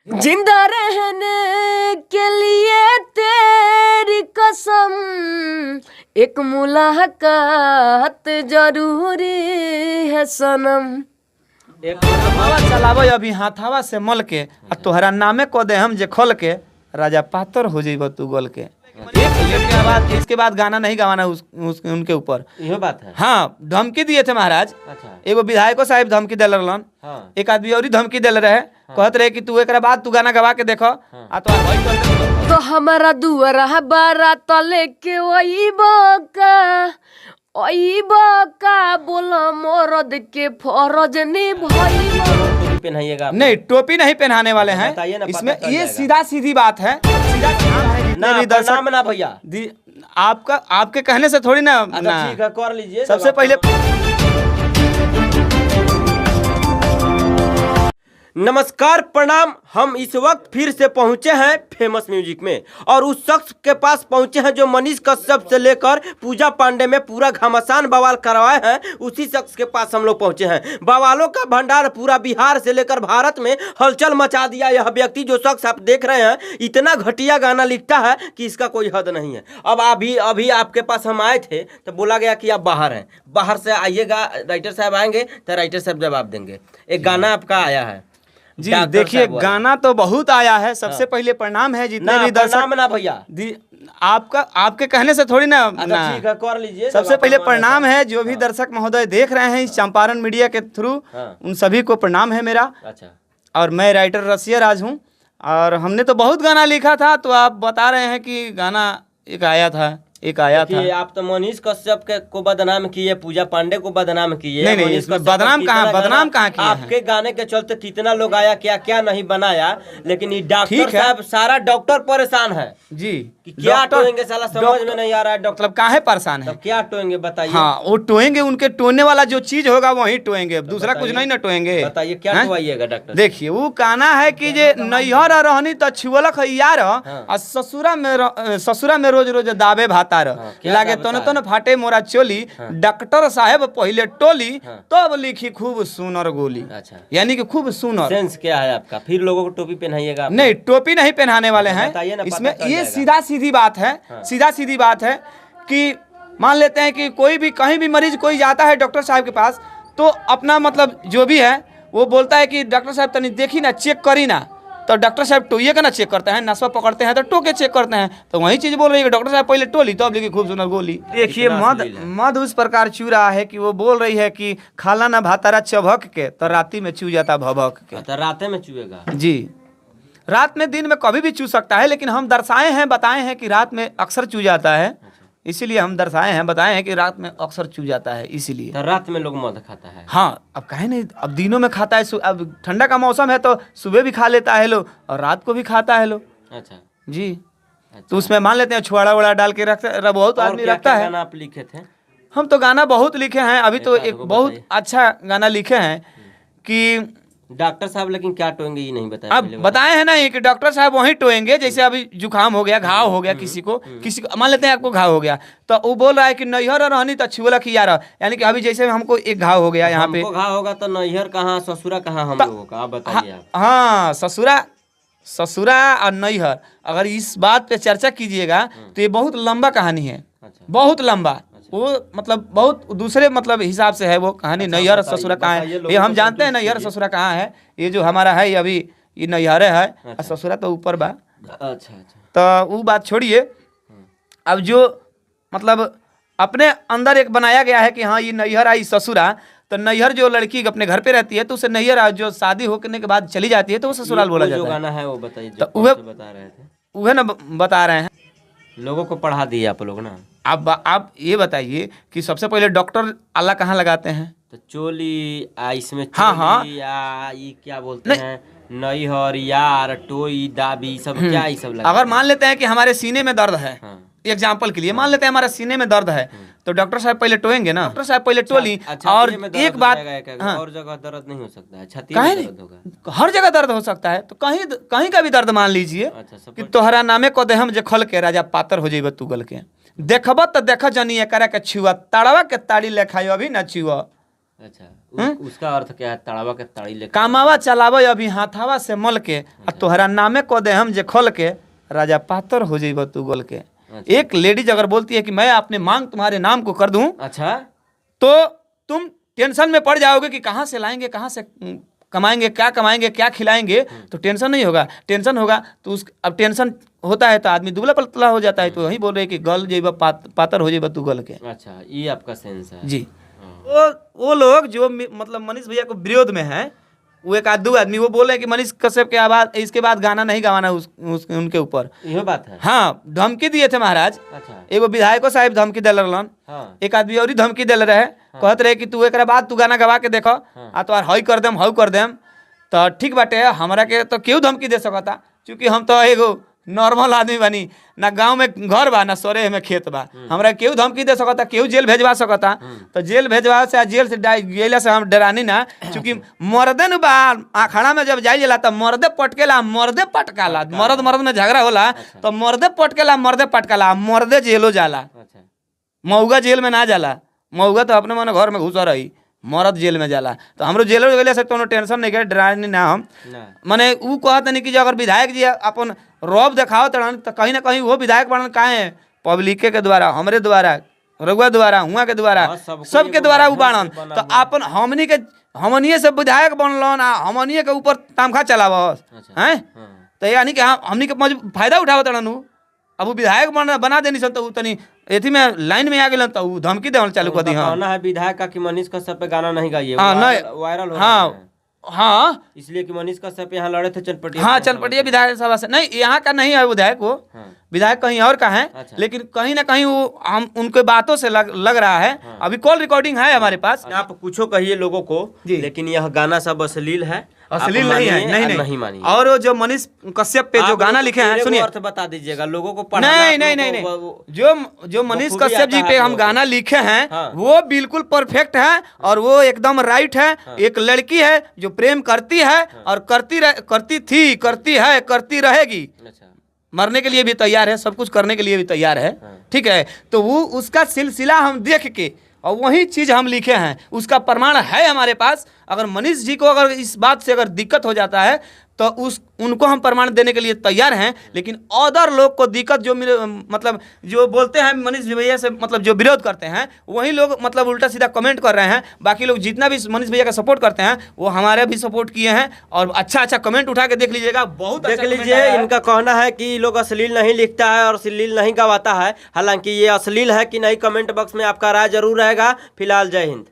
जिंदा रहने के लिए तेरी कसम, एक मुलाकात जरूरी है सनम। एक हवा चलावे अभी हाथावा से मल के आ तोहरा नामे को दे हम जे खोल के राजा पातर हो जाइब तू गोल के। एक मिनट के बाद इसके बाद गाना नहीं गवाना उनके ऊपर। यही बात है। हाँ, धमकी दिए थे महाराज। अच्छा। एगो विधायको साहब धमकी दिल रहलन। हाँ। एक आदमी और धमकी दिल रहे। कहत रहे कि तू एक बाद तू गाना गवा के देखो। आ तो हमारा दुआरा बारा तले के वही बका बोला मोरद के फरज निभाई। पहनाइएगा नहीं, टोपी नहीं पहनाने वाले हैं बताइए ना, इसमें। पता चल ये जाएगा। सीधा सीधी बात है, सीधा काम है। जितने भी दर्शक नाम ना भैया आपका आपके कहने से थोड़ी ना। अच्छा ठीक है, कर लीजिए। सबसे पहले नमस्कार, प्रणाम। हम इस वक्त फिर से पहुंचे हैं फेमस म्यूजिक में और उस शख्स के पास पहुंचे हैं जो मनीष कश्यप से लेकर पूजा पांडे में पूरा घमासान बवाल करवाए हैं। उसी शख्स के पास हम लोग पहुंचे हैं। बवालों का भंडार पूरा बिहार से लेकर भारत में हलचल मचा दिया यह व्यक्ति। जो शख्स आप देख रहे हैं इतना घटिया गाना लिखता है कि इसका कोई हद नहीं है। अब अभी आपके पास हम आए थे तो बोला गया कि आप बाहर हैं, बाहर से आइएगा, राइटर साहब आएंगे तो राइटर साहब जवाब देंगे। एक गाना आपका आया है जी, देखिए गाना तो बहुत आया है। सबसे पहले प्रणाम है जितने भी दर्शक ना भैया आपके कहने से थोड़ी ना। ठीक है, कर लीजिए। सबसे पहले प्रणाम है जो भी दर्शक महोदय देख रहे हैं इस चंपारण मीडिया के थ्रू, उन सभी को प्रणाम है मेरा। अच्छा। और मैं राइटर रसिया राज हूँ और हमने तो बहुत गाना लिखा था, तो आप बता रहे हैं कि गाना एक आया था। आप तो मनीष कश्यप को बदनाम किए, पूजा पांडे को बदनाम किए। नहीं, इसमें बदनाम कहाँ किए? आपके गाने के चलते कितना लोग आया, क्या क्या नहीं बनाया। लेकिन ये डॉक्टर साहब, सारा डॉक्टर परेशान है जी कि क्या टोएंगे, साला समझ में नहीं आ रहा है। डॉक्टर मतलब काहे परेशान है? क्या टोएंगे बताइए। हाँ, वो टोएंगे, उनके टोने वाला जो चीज होगा वही टोएंगे, दूसरा कुछ नहीं ना टोएंगे। बताइए क्या टोवाइएगा डॉक्टर? देखिए वो कहना है कि जे नैहर रहनी तो छुअलक यार और ससुरा में रोज रोज दावे भातार लागे तन फाटे मोरा चोली। डॉक्टर साहब पहले टोली तब लिखी खूब सुनर गोली। अच्छा। यानी कि खूब सुनर। सेंस क्या है आपका? फिर लोगों को टोपी पहनाइएगा? नहीं, टोपी नहीं पहनाने वाले हैं इसमें। ये सीधा सीधी बात है। सीधा सीधी बात है कि मान लेते हैं कि कोई भी कहीं भी मरीज कोई जाता है डॉक्टर साहब के पास, तो अपना मतलब जो भी है वो बोलता है कि डॉक्टर साहब तनी देखी ना, चेक करी ना। तो डॉक्टर साहब टोइए का ना चेक करते हैं, नसवा पकड़ते हैं तो टोके चेक करते हैं। तो वही चीज बोल रही है कि डॉक्टर साहब पहले टोली तो अब लिखी खूब सुनर गोली। देखिए मद उस प्रकार चू रहा है कि वो बोल रही है कि खाला ना भातारा चबक के तो राती में चू जाता भभक के। तो रात में चुएगा जी, रात में दिन में कभी भी चू सकता है, लेकिन हम दर्शाए हैं, बताए हैं कि रात में अक्सर चू जाता है। इसीलिए हम दर्शाए हैं, बताए हैं कि रात में अक्सर चू जाता है, इसीलिए। तो रात में लोग मद खाता है। हाँ, अब कहे नहीं, अब दिनों में खाता है। अब ठंडा का मौसम है तो सुबह भी खा लेता है लोग और रात को भी खाता है लोग। अच्छा जी। तो उसमें मान लेते हैं छुआड़ा वड़ा डाल के रखते, बहुत आदमी रखता है। गाना आप लिखे थे? हम तो गाना बहुत लिखे हैं। अभी तो एक बहुत अच्छा गाना लिखे हैं कि डॉक्टर साहब, लेकिन क्या टोएंगे ये नहीं बताया। अब बताए हैं ना कि डॉक्टर साहब वहीं टोएंगे। जैसे अभी जुकाम हो गया, घाव हो गया, किसी को मान लेते हैं आपको घाव हो गया, तो वो बोल रहा है कि नैहर रहनी तो छुअला की यार। यानी कि अभी जैसे हमको एक घाव हो गया यहाँ पे, घाव होगा तो नैहर कहाँ ससुरा कहाँ हम लोगों का, आप बताइए आप। हाँ, ससुरा और नैहर, अगर इस बात पे चर्चा कीजिएगा तो ये बहुत लंबा कहानी है। बहुत लंबा, वो मतलब बहुत दूसरे मतलब हिसाब से है वो कहानी। नैहर ससुरा कहाँ है ये हम जानते हैं, नैहर ससुरा कहाँ है। ये जो हमारा है ये अभी ये नैहर है और ससुरा तो ऊपर बा। अच्छा। तो वो बात छोड़िए। अब जो मतलब अपने अंदर एक बनाया गया है कि हाँ ये नैहर आई ससुरा, तो नैहर जो लड़की अपने घर पे रहती है तो उसे नैहर, जो शादी होने के बाद चली जाती है तो वो ससुराल बोला जाता है। जो गाना है वो बताइए, तो वह बता रहे थे, वह ना बता रहे हैं, लोगों को पढ़ा दिए आप लोग ना। अब आप ये बताइए कि सबसे पहले डॉक्टर आला कहाँ लगाते हैं? तो चोली इसमें हाँ, या ये क्या बोलते हैं, नैहर, यार, टोई, दाबी, सब क्या ये सब लगा। अगर मान लेते हैं कि हमारे सीने में दर्द है, एग्जाम्पल के लिए मान लेते हैं हमारे सीने में दर्द है, तो डॉक्टर साहब पहले टोएंगे ना। डॉक्टर साहब पहले टोली। और एक बात, और जगह दर्द नहीं हो सकता है, छाती में दर्द होगा, हर जगह दर्द हो सकता है। तो कहीं का भी दर्द मान लीजिए कि तोहरा नामे को दे हम जे खोल के राजा पातर हो जाइब तू गल के। देखब तो देख जनी एकरा के छुआ, ताड़वा के ताड़ी लेखाई अभी ना छुआ। अच्छा, उसका अर्थ क्या है? तड़ावा के ताड़ी लेके कामावा चलावे अभी हाथावा से मल के आ तोहरा नामे को दे हम जे खोल के राजा पातर हो जाइब तू गोल के। एक लेडीज अगर बोलती है कि मैं अपने मांग तुम्हारे नाम को कर दूं, अच्छा, तो तुम टेंशन में पड़ जाओगे कि कहाँ से लाएंगे, कहाँ से कमाएंगे, क्या खिलाएंगे। तो टेंशन नहीं होगा, टेंशन होगा तो उस अब टेंशन होता है तो आदमी दुबला पतला हो जाता है। तो वही बोल रहे कि गल जेब पातर हो जेब तू गल के। अच्छा, ये आपका सेंस है जी। वो लोग जो मतलब मनीष भैया को विरोध में है, वो एक दो आदमी वो बोल रहे हैं कि मनीष कश्यप के आवाज इसके बाद गाना नहीं गवाना उनके ऊपर। यही बात है। हाँ, धमकी दिए थे महाराज। अच्छा, एगो विधायको साहब धमकी दिल रहलन। हाँ, एक आदमी और धमकी दिल रहे, कहत रहे कि तू एक बाद तू गाना गवा के देखो, आ तो हई कर देम, हऊ कर देम। तो ठीक बाटे, हमरा के तो क्यों धमकी दे सकता, क्योंकि हम तो एगो नॉर्मल आदमी बनी, ना गांव में घर बा ना सोरे में खेत बा। हमरा केहू धमकी दे सकता, केहू जेल भेजवा सकता। तो जेल भेजवा से जेल से गेला से हम डरानी ना, क्योंकि मर्दे न बा आखड़ा में जब जाई जाला तो मर्दे पटकेला, मर्दे पटकाला। मर्द में झगड़ा होला तो मर्दे पटकेला, मर्दे पटकाला, मर्दे जेलो जाला। अच्छा, मऊगा जेल में ना जाला, मऊगा तो अपने मन घर में घुसा रही, मर्द जेल में जाला। तो हमरो जेल गेले से कोनो टेंशन नहीं के, डरानी ना हम। माने ऊ कहत नहीं कि जो अगर विधायक जी अपन रौब देखाओ तो कहीं ना कहीं वो विधायक बनन काहे पब्लिक के द्वारा, हमरे द्वारा, रघुआ द्वारा, हुआ के द्वारा, सबके द्वारा उ बाणन। तो अपन हमनिए से विधायक बनलन, हमनिए के ऊपर तमखा चलावस हैं। तो यानी कि हमनी के फायदा उठावत रहनु। अब वो विधायक बना देनी सन तो तनी एथी में लाइन में आ गेलन तो उ धमकी देवल चालू कर दी। कहना है विधायक का कि मनीष कश्यप पे गाना नहीं गाइए, वायरल हो। हाँ, इसलिए कि मनीष कश्यप यहाँ लड़े थे चनपटिया। हाँ, चनपटिया विधायक सभा से। नहीं, यहाँ का नहीं है विधायक, वो विधायक कहीं और का है। अच्छा। लेकिन कहीं ना कहीं वो हम उनके बातों से लग रहा है। अभी कॉल रिकॉर्डिंग है हमारे पास। आप कुछो कहिए लोगों को, लेकिन यह गाना सब अश्लील है, अश्लील नहीं है। नहीं मानिए। और वो जो मनीष कश्यप पे जो गाना लिखे हैं, सुनिए, अर्थ बता दीजिएगा लोगों को। नहीं, जो मनीष कश्यप जी पे हम गाना लिखे हैं वो बिल्कुल परफेक्ट है और वो एकदम राइट है। एक लड़की है जो प्रेम करती है और करती थी, करती है, करती रहेगी, मरने के लिए भी तैयार है, सब कुछ करने के लिए भी तैयार है। ठीक है, तो वो उसका सिलसिला हम देख के और वही चीज हम लिखे हैं, उसका प्रमाण है हमारे पास। अगर मनीष जी को अगर इस बात से अगर दिक्कत हो जाता है तो उनको हम प्रमाण देने के लिए तैयार हैं। लेकिन अदर लोग को दिक्कत जो मतलब जो बोलते हैं मनीष भैया से, मतलब जो विरोध करते हैं, वही लोग मतलब उल्टा सीधा कमेंट कर रहे हैं। बाकी लोग जितना भी मनीष भैया का सपोर्ट करते हैं वो हमारे भी सपोर्ट किए हैं और अच्छा कमेंट उठा के देख लीजिएगा, बहुत देख लीजिए। इनका कहना है कि लोग अश्लील नहीं लिखता है और अश्लील नहीं गवाता है, हालांकि ये अश्लील है कि नहीं कमेंट बॉक्स में आपका राय जरूर रहेगा। फिलहाल जय हिंद।